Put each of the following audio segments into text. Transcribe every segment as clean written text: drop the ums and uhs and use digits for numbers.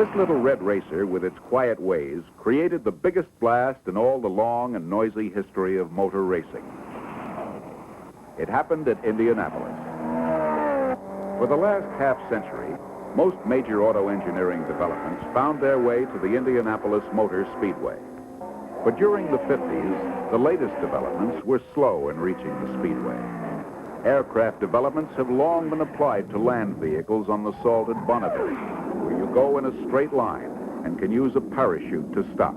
This little red racer, with its quiet ways, created the biggest blast in all the long and noisy history of motor racing. It happened at Indianapolis. For the last half-century, most major auto engineering developments found their way to the Indianapolis Motor Speedway. But during the 50s, the latest developments were slow in reaching the speedway. Aircraft developments have long been applied to land vehicles on the salted Bonneville, where you go in a straight line and can use a parachute to stop.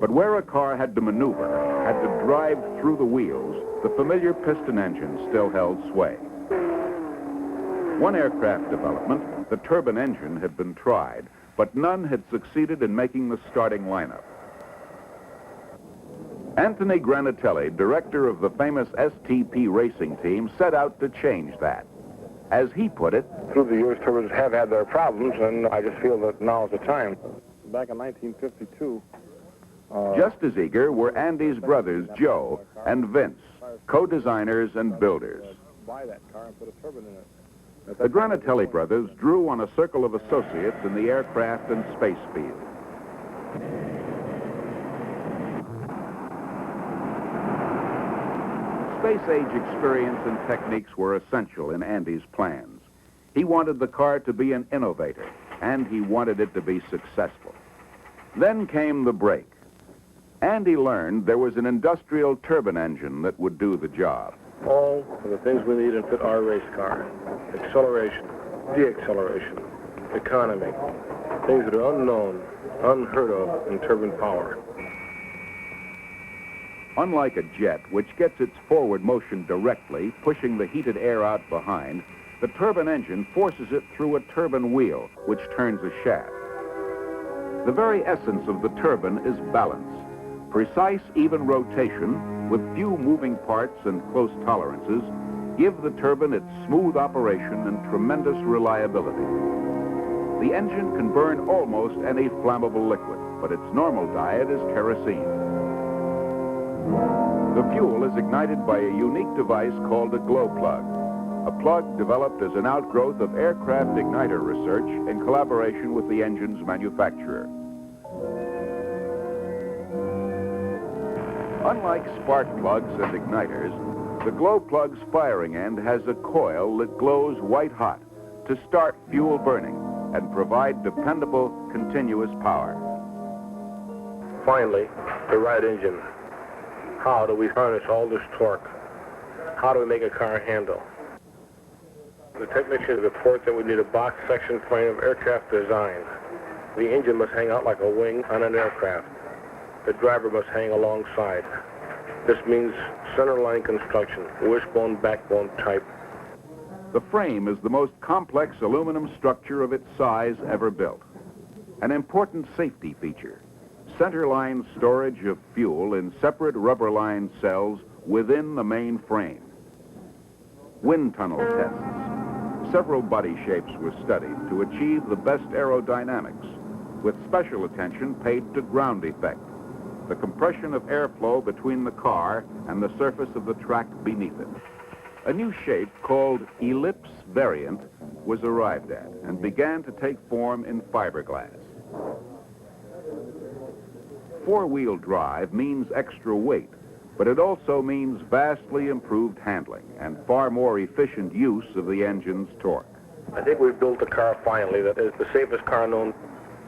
But where a car had to maneuver, had to drive through the wheels, the familiar piston engine still held sway. One aircraft development, the turbine engine, had been tried, but none had succeeded in making the starting lineup. Andy Granatelli, director of the famous STP racing team, set out to change that. As he put it, through the years, turbines have had their problems, and I just feel that now is the time. Back in 1952... just as eager were Andy's brothers, Joe and Vince, co-designers and builders. Buy that car and put a turbine in it. The Granatelli brothers drew on a circle of associates in the aircraft and space field. Space-age experience and techniques were essential in Andy's plans. He wanted the car to be an innovator, and he wanted it to be successful. Then came the break. Andy learned there was an industrial turbine engine that would do the job. All of the things we need to fit our race car: acceleration, deacceleration, economy, things that are unknown, unheard of in turbine power. Unlike a jet, which gets its forward motion directly, pushing the heated air out behind, the turbine engine forces it through a turbine wheel, which turns a shaft. The very essence of the turbine is balance. Precise, even rotation, with few moving parts and close tolerances, give the turbine its smooth operation and tremendous reliability. The engine can burn almost any flammable liquid, but its normal diet is kerosene. The fuel is ignited by a unique device called a glow plug, a plug developed as an outgrowth of aircraft igniter research in collaboration with the engine's manufacturer. Unlike spark plugs and igniters, the glow plug's firing end has a coil that glows white hot to start fuel burning and provide dependable, continuous power. Finally, the right engine. How do we harness all this torque? How do we make a car handle? The technicians report that we need a box section frame of aircraft design. The engine must hang out like a wing on an aircraft. The driver must hang alongside. This means centerline construction, wishbone, backbone type. The frame is the most complex aluminum structure of its size ever built. An important safety feature: centerline storage of fuel in separate rubber-lined cells within the main frame. Wind tunnel tests. Several body shapes were studied to achieve the best aerodynamics, with special attention paid to ground effect, the compression of airflow between the car and the surface of the track beneath it. A new shape called ellipse variant was arrived at and began to take form in fiberglass. Four-wheel drive means extra weight, but it also means vastly improved handling and far more efficient use of the engine's torque. I think we've built a car finally that is the safest car known.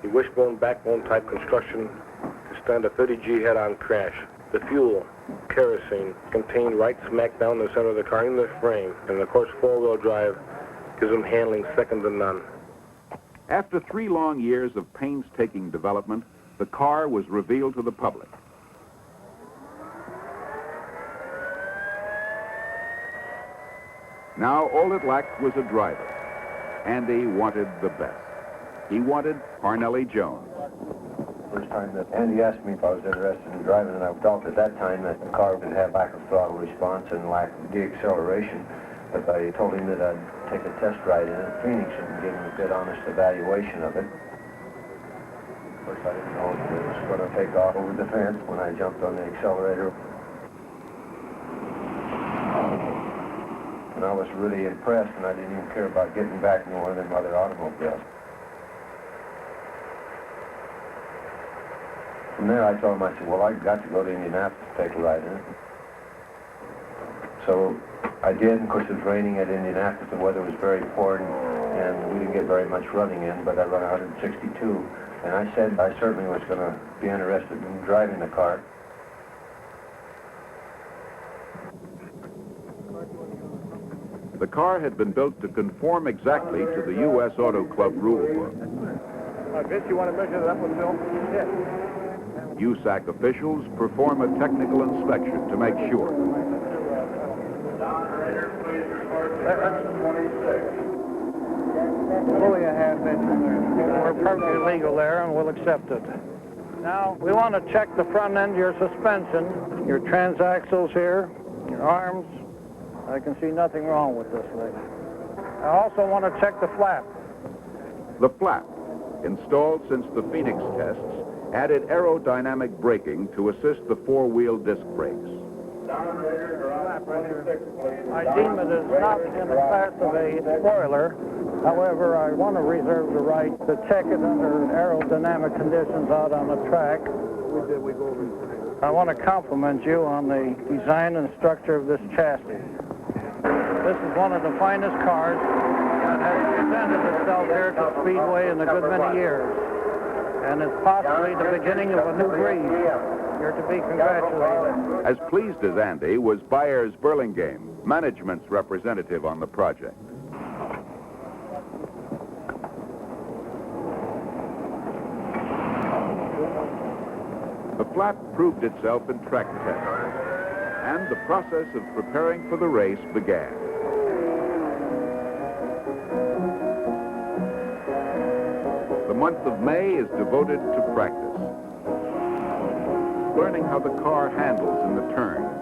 The wishbone, backbone type construction to stand a 30G head-on crash. The fuel, kerosene, contained right smack down the center of the car in the frame, and of course four-wheel drive gives them handling second to none. After 3 long years of painstaking development, the car was revealed to the public. Now all it lacked was a driver. Andy wanted the best. He wanted Parnelli Jones. First time that Andy asked me if I was interested in driving, and I thought at that time that the car would have lack of throttle response and lack of deacceleration. But I told him that I'd take a test ride in it, Phoenix, and give him a good, honest evaluation of it. Of course, I didn't know if it was going to take off over the fence when I jumped on the accelerator. And I was really impressed, and I didn't even care about getting back more than other automobiles. From there, I told him, I said, well, I've got to go to Indianapolis to take a ride in it. So I did. Of course, it was raining at Indianapolis. The weather was very poor, and we didn't get very much running in, but I run 162. And I said I certainly was going to be interested in driving the car. The car had been built to conform exactly to the U.S. Auto Club rule book. Vince, you want to measure that one, Bill? Yes. USAC officials perform a technical inspection to make sure. Fully a half inch in there. We're perfectly legal there, and we'll accept it. Now, we want to check the front end of your suspension, your transaxles here, your arms. I can see nothing wrong with this thing. I also want to check the flap. The flap, installed since the Phoenix tests, added aerodynamic braking to assist the four-wheel disc brakes. I deem it as not in the class of a spoiler. However, I want to reserve the right to check it under aerodynamic conditions out on the track. I want to compliment you on the design and structure of this chassis. This is one of the finest cars that has presented itself here to Speedway in a good many years. And it's possibly the beginning of a new breed. You're to be congratulated. As pleased as Andy was Byers Burlingame, management's representative on the project. The flap proved itself in track tests, and the process of preparing for the race began. The month of May is devoted to practice, learning how the car handles in the turns,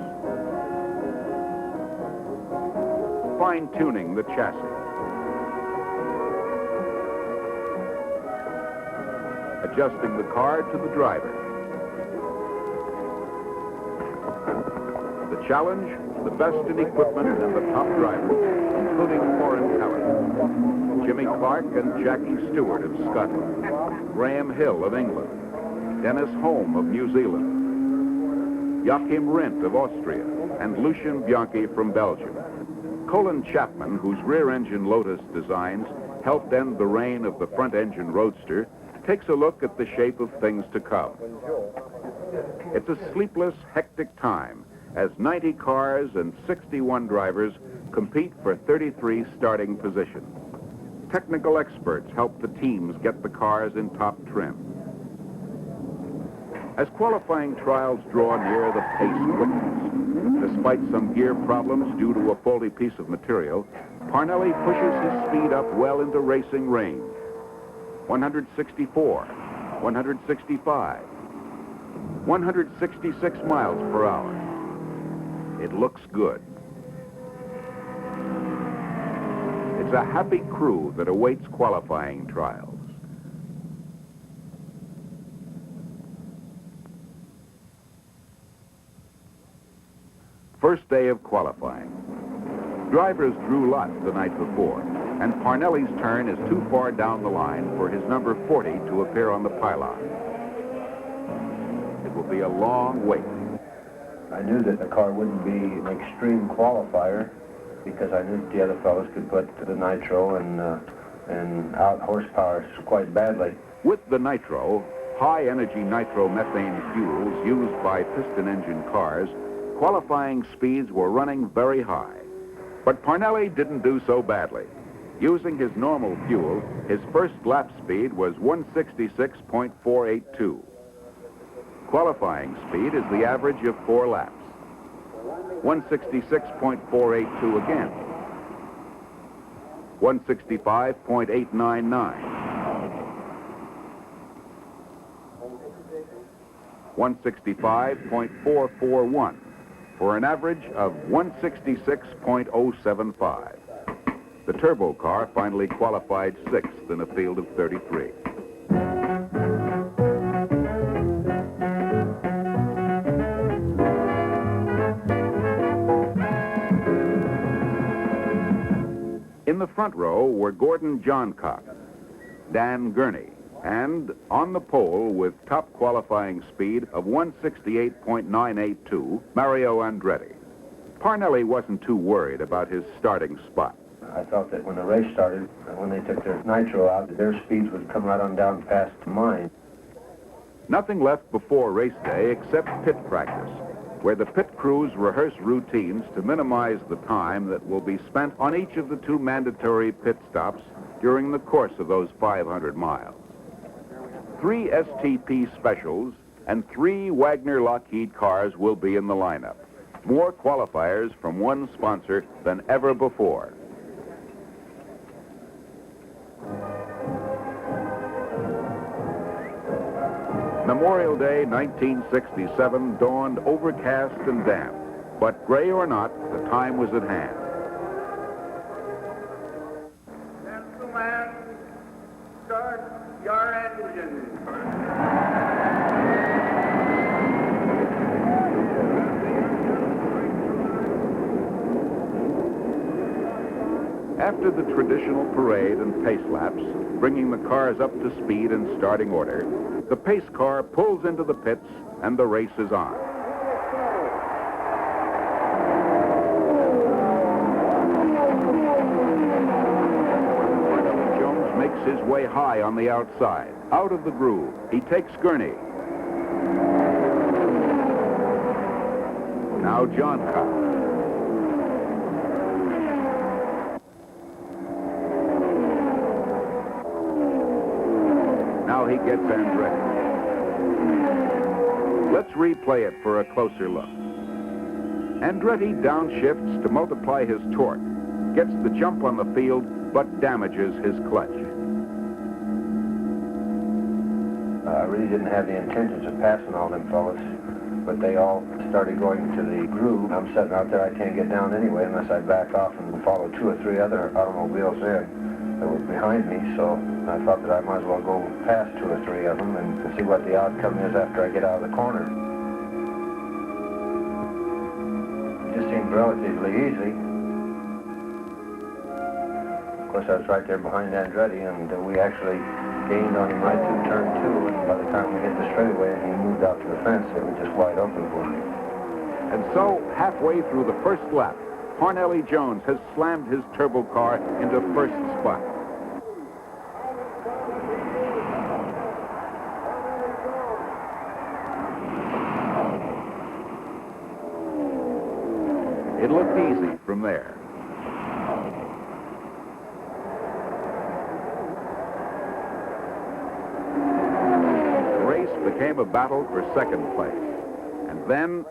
fine-tuning the chassis, adjusting the car to the driver. The challenge, the best in equipment and the top drivers, including foreign talent. Jimmy Clark and Jackie Stewart of Scotland, Graham Hill of England, Dennis Holm of New Zealand, Joachim Rindt of Austria, and Lucien Bianchi from Belgium. Colin Chapman, whose rear-engine Lotus designs helped end the reign of the front-engine Roadster, takes a look at the shape of things to come. It's a sleepless, hectic time as 90 cars and 61 drivers compete for 33 starting positions. Technical experts help the teams get the cars in top trim. As qualifying trials draw near, the pace quickens. Despite some gear problems due to a faulty piece of material, Parnelli pushes his speed up well into racing range. 164, 165, 166 miles per hour. It looks good. It's a happy crew that awaits qualifying trials. First day of qualifying. Drivers drew lots the night before, and Parnelli's turn is too far down the line for his number 40 to appear on the pylon. It will be a long wait. I knew that the car wouldn't be an extreme qualifier because I knew that the other fellows could put the nitro and out horsepower quite badly. With the nitro, high-energy nitromethane fuels used by piston engine cars, qualifying speeds were running very high. But Parnelli didn't do so badly. Using his normal fuel, his first lap speed was 166.482. Qualifying speed is the average of 4 laps. 166.482 again. 165.899. 165.441 for an average of 166.075. The turbo car finally qualified 6th in a field of 33. In the front row were Gordon Johncock, Dan Gurney, And on the pole with top qualifying speed of 168.982, Mario Andretti. Parnelli wasn't too worried about his starting spot. I thought that when the race started, when they took their nitro out, their speeds would come right on down past mine. Nothing left before race day except pit practice, where the pit crews rehearse routines to minimize the time that will be spent on each of the 2 mandatory pit stops during the course of those 500 miles. 3 STP specials and 3 Wagner Lockheed cars will be in the lineup. More qualifiers from one sponsor than ever before. Memorial Day 1967 dawned overcast and damp, but gray or not, the time was at hand. Gentlemen, start your engine. After the traditional parade and pace laps, bringing the cars up to speed in starting order, the pace car pulls into the pits and the race is on. Jones makes his way high on the outside, out of the groove. He takes Gurney. Now John Cox. Now he gets Andretti. Let's replay it for a closer look. Andretti downshifts to multiply his torque, gets the jump on the field, but damages his clutch. I really didn't have the intentions of passing all them fellas, but they all started going to the groove. I'm sitting out there, I can't get down anyway unless I back off and follow 2 or 3 other automobiles in that were behind me, so I thought that I might as well go past 2 or 3 of them and see what the outcome is after I get out of the corner. It just seemed relatively easy. Of course, I was right there behind Andretti, and we actually gained on him right through turn 2, and by the time we hit the straightaway and he moved out to the fence, it was just wide open for me. And so, halfway through the first lap, Parnelli Jones has slammed his turbo car into first spot. It looked easy from there. The race became a battle for second place. And then,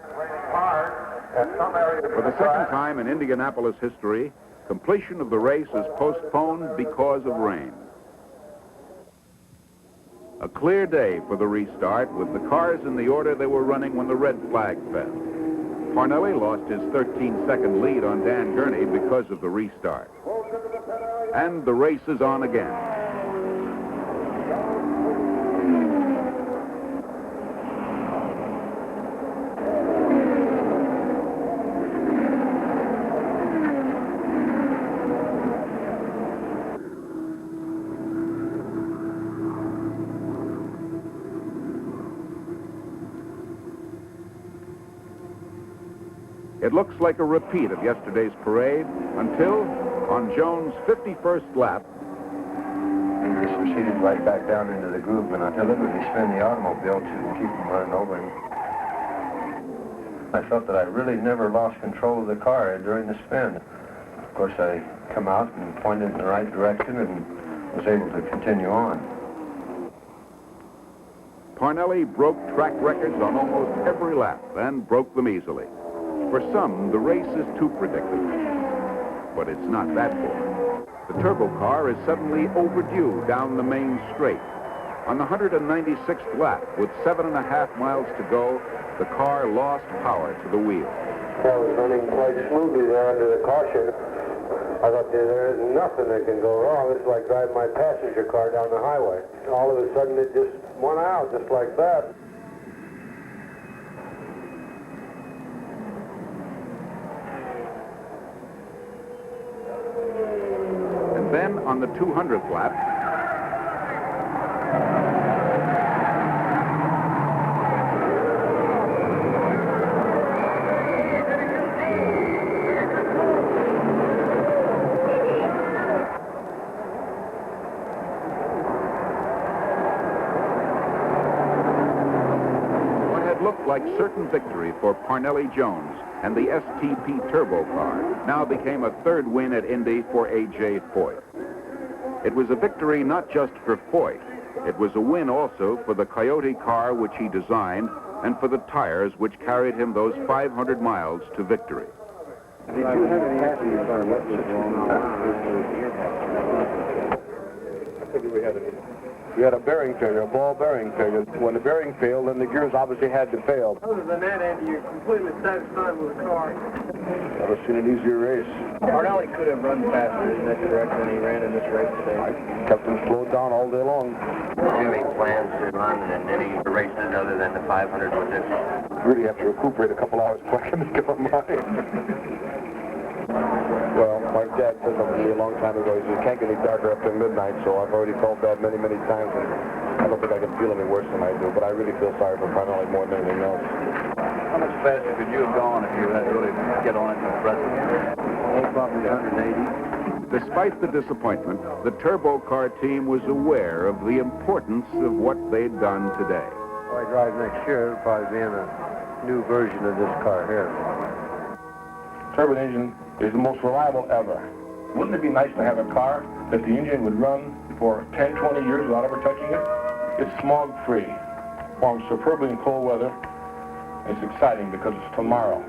for the second time in Indianapolis history, completion of the race is postponed because of rain. A clear day for the restart, with the cars in the order they were running when the red flag fell. Parnelli lost his 13-second lead on Dan Gurney because of the restart. And the race is on again. It looks like a repeat of yesterday's parade until, on Jones' 51st lap, He just proceeded right back down into the groove, and I deliberately spin the automobile to keep him running over him. I felt that I really never lost control of the car during the spin. Of course, I come out and pointed in the right direction and was able to continue on. Parnelli broke track records on almost every lap and broke them easily. For some, the race is too predictable, but it's not that for. The turbo car is suddenly overdue down the main straight. On the 196th lap, with 7.5 miles to go, the car lost power to the wheel. Car was running quite smoothly there under the caution. I thought there isn't nothing that can go wrong. It's like driving my passenger car down the highway. All of a sudden, it just went out just like that. And then on the 200th lap, like certain victory for Parnelli Jones, and the STP turbo car now became a third win at Indy for A.J. Foyt. It was a victory not just for Foyt, it was a win also for the Coyote car which he designed and for the tires which carried him those 500 miles to victory. Did you have any passengers on what was wrong? I think we had a bearing failure, a ball bearing failure. When the bearing failed, then the gears obviously had to fail. Other than that, Andy, you're completely satisfied with the car. Never seen an easier race. Parnelli could have run faster, isn't that correct, than he ran in this race today? I kept him slowed down all day long. Do you have any plans to run in any races other than the 500 with this? Really have to recuperate a couple hours before I can make up my mind. Well, my dad said something to me a long time ago. He said, it can't get any darker after midnight, so I've already felt bad many, many times, and I don't think I can feel any worse than I do, but I really feel sorry for Parnelli more than anything else. How much faster could you have gone if you had really get on it to the present? Probably 180. Despite the disappointment, the turbo car team was aware of the importance of what they'd done today. If I drive next year, it'll probably be in a new version of this car here. Turbine engine is the most reliable ever. Wouldn't it be nice to have a car that the engine would run for 10, 20 years without ever touching it? It's smog-free, performs superbly in cold weather, and it's exciting because it's tomorrow.